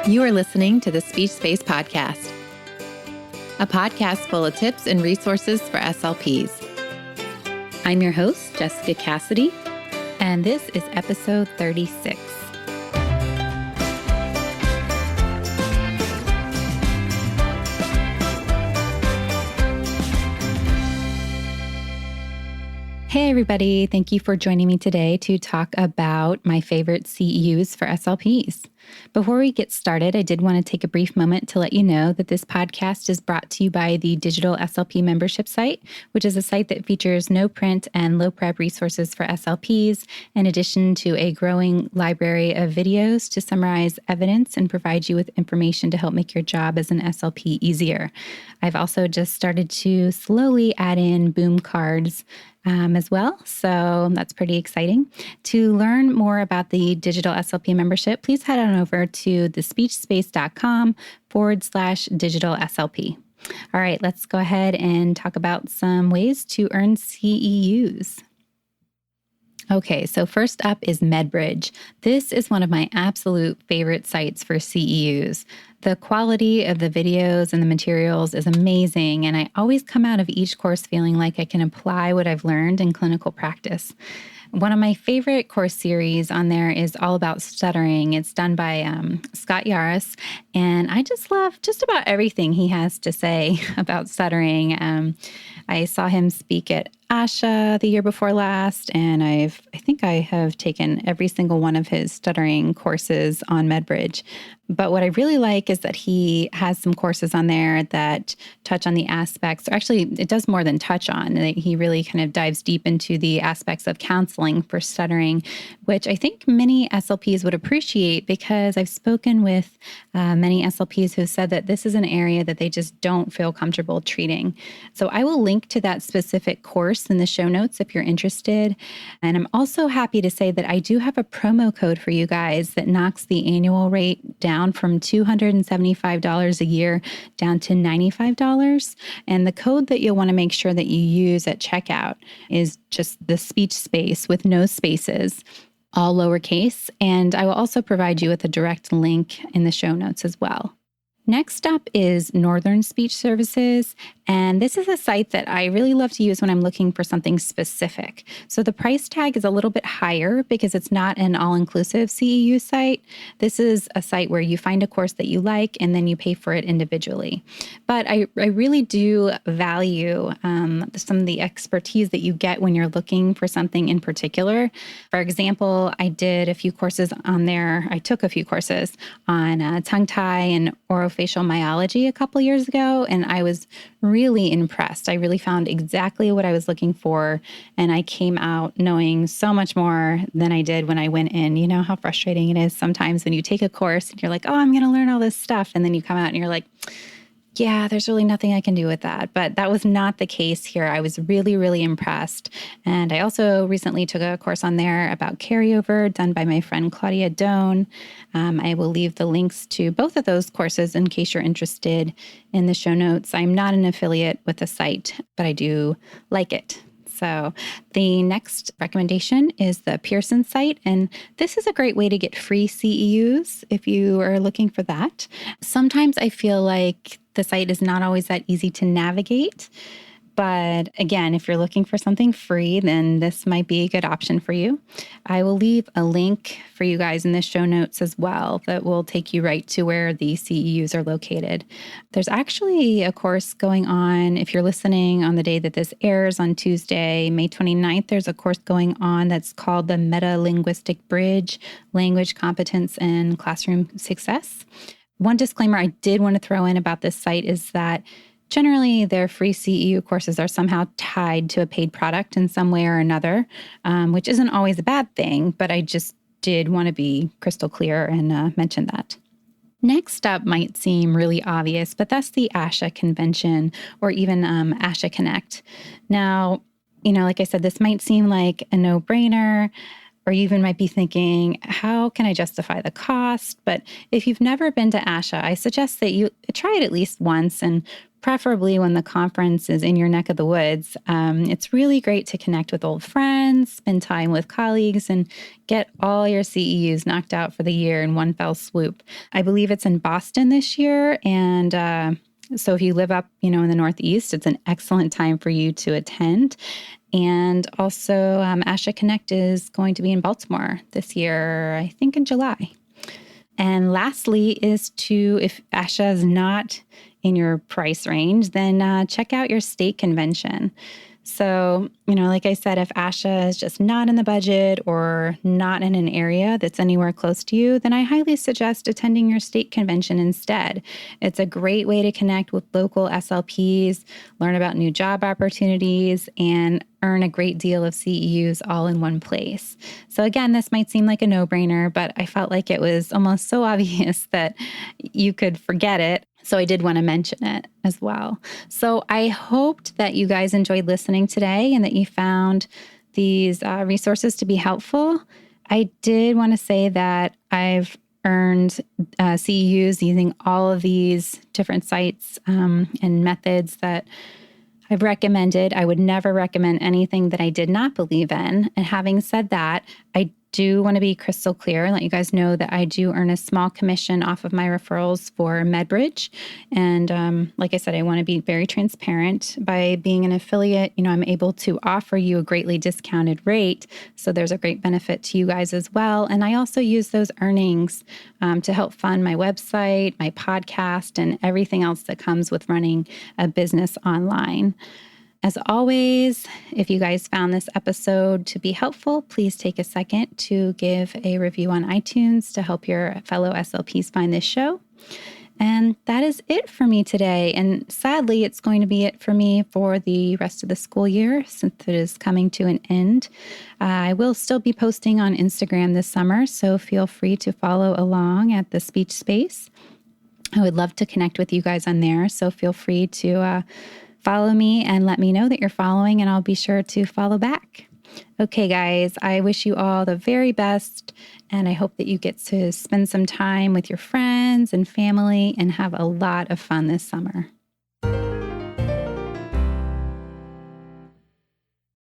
You are listening to the Speech Space Podcast, a podcast full of tips and resources for SLPs. I'm your host, Jessica Cassidy, and this is episode 36. Hey everybody, thank you for joining me today to talk about my favorite CEUs for SLPs. Before we get started, I did want to take a brief moment to let you know that this podcast is brought to you by the Digital SLP Membership site, which is a site that features no print and low prep resources for SLPs, in addition to a growing library of videos to summarize evidence and provide you with information to help make your job as an SLP easier. I've also just started to slowly add in boom cards as well. So that's pretty exciting. To learn more about the Digital SLP membership, please head on over to thespeechspace.com/digital SLP. All right, let's go ahead and talk about some ways to earn CEUs. Okay, so first up is Medbridge. This is one of my absolute favorite sites for CEUs. The quality of the videos and the materials is amazing, and I always come out of each course feeling like I can apply what I've learned in clinical practice. One of my favorite course series on there is all about stuttering. It's done by Scott Yaris, and I just love just about everything he has to say about stuttering. I saw him speak at Asha the year before last, and I think I have taken every single one of his stuttering courses on Medbridge. But what I really like is that he has some courses on there that touch on the aspects, or actually it does more than touch on. He really kind of dives deep into the aspects of counseling for stuttering, which I think many SLPs would appreciate, because I've spoken with many SLPs who said that this is an area that they just don't feel comfortable treating. So I will link to that specific course in the show notes if you're interested. And I'm also happy to say that I do have a promo code for you guys that knocks the annual rate down from $275 a year down to $95. And the code that you'll want to make sure that you use at checkout is just the speech space with no spaces, all lowercase. And I will also provide you with a direct link in the show notes as well. Next up is Northern Speech Services, and this is a site that I really love to use when I'm looking for something specific. So the price tag is a little bit higher because it's not an all-inclusive CEU site. This is a site where you find a course that you like and then you pay for it individually. But I really do value some of the expertise that you get when you're looking for something in particular. For example, I did a few courses on there. I took a few courses on tongue tie and orofacial myology a couple years ago, and I was really impressed. I really found exactly what I was looking for, and I came out knowing so much more than I did when I went in. You know how frustrating it is sometimes when you take a course and you're like, oh, I'm going to learn all this stuff, and then you come out and you're like, yeah, there's really nothing I can do with that. But that was not the case here. I was really, really impressed. And I also recently took a course on there about carryover done by my friend Claudia Doan. I will leave the links to both of those courses in case you're interested in the show notes. I'm not an affiliate with the site, but I do like it. So the next recommendation is the Pearson site, and this is a great way to get free CEUs if you are looking for that. Sometimes I feel like the site is not always that easy to navigate. But again, if you're looking for something free, then this might be a good option for you. I will leave a link for you guys in the show notes as well that will take you right to where the CEUs are located. There's actually a course going on, if you're listening on the day that this airs on Tuesday, May 29th, there's a course going on that's called the Meta-Linguistic Bridge, Language Competence and Classroom Success. One disclaimer I did want to throw in about this site is that generally, their free CEU courses are somehow tied to a paid product in some way or another, which isn't always a bad thing, but I just did want to be crystal clear and mention that. Next up might seem really obvious, but that's the Asha Convention or even Asha Connect. Now, like I said, this might seem like a no-brainer, or you even might be thinking, how can I justify the cost? But if you've never been to Asha, I suggest that you try it at least once and preferably when the conference is in your neck of the woods. It's really great to connect with old friends, spend time with colleagues, and get all your CEUs knocked out for the year in one fell swoop. I believe it's in Boston this year, and so if you live up, in the Northeast, it's an excellent time for you to attend. And also, Asha Connect is going to be in Baltimore this year, I think in July. And lastly is if Asha is not in your price range, then check out your state convention. So, like I said, if Asha is just not in the budget or not in an area that's anywhere close to you, then I highly suggest attending your state convention instead. It's a great way to connect with local SLPs, learn about new job opportunities, and earn a great deal of CEUs all in one place. So again, this might seem like a no-brainer, but I felt like it was almost so obvious that you could forget it. So I did want to mention it as well. So I hoped that you guys enjoyed listening today and that you found these resources to be helpful. I did want to say that I've earned CEUs using all of these different sites and methods that I've recommended. I would never recommend anything that I did not believe in. And having said that, I do want to be crystal clear and let you guys know that I do earn a small commission off of my referrals for Medbridge. And like I said, I want to be very transparent. By being an affiliate, I'm able to offer you a greatly discounted rate. So there's a great benefit to you guys as well. And I also use those earnings to help fund my website, my podcast, and everything else that comes with running a business online. As always, if you guys found this episode to be helpful, please take a second to give a review on iTunes to help your fellow SLPs find this show. And that is it for me today. And sadly, it's going to be it for me for the rest of the school year since it is coming to an end. I will still be posting on Instagram this summer, so feel free to follow along at the Speech Space. I would love to connect with you guys on there, so feel free to follow me and let me know that you're following, and I'll be sure to follow back. Okay, guys, I wish you all the very best, and I hope that you get to spend some time with your friends and family and have a lot of fun this summer.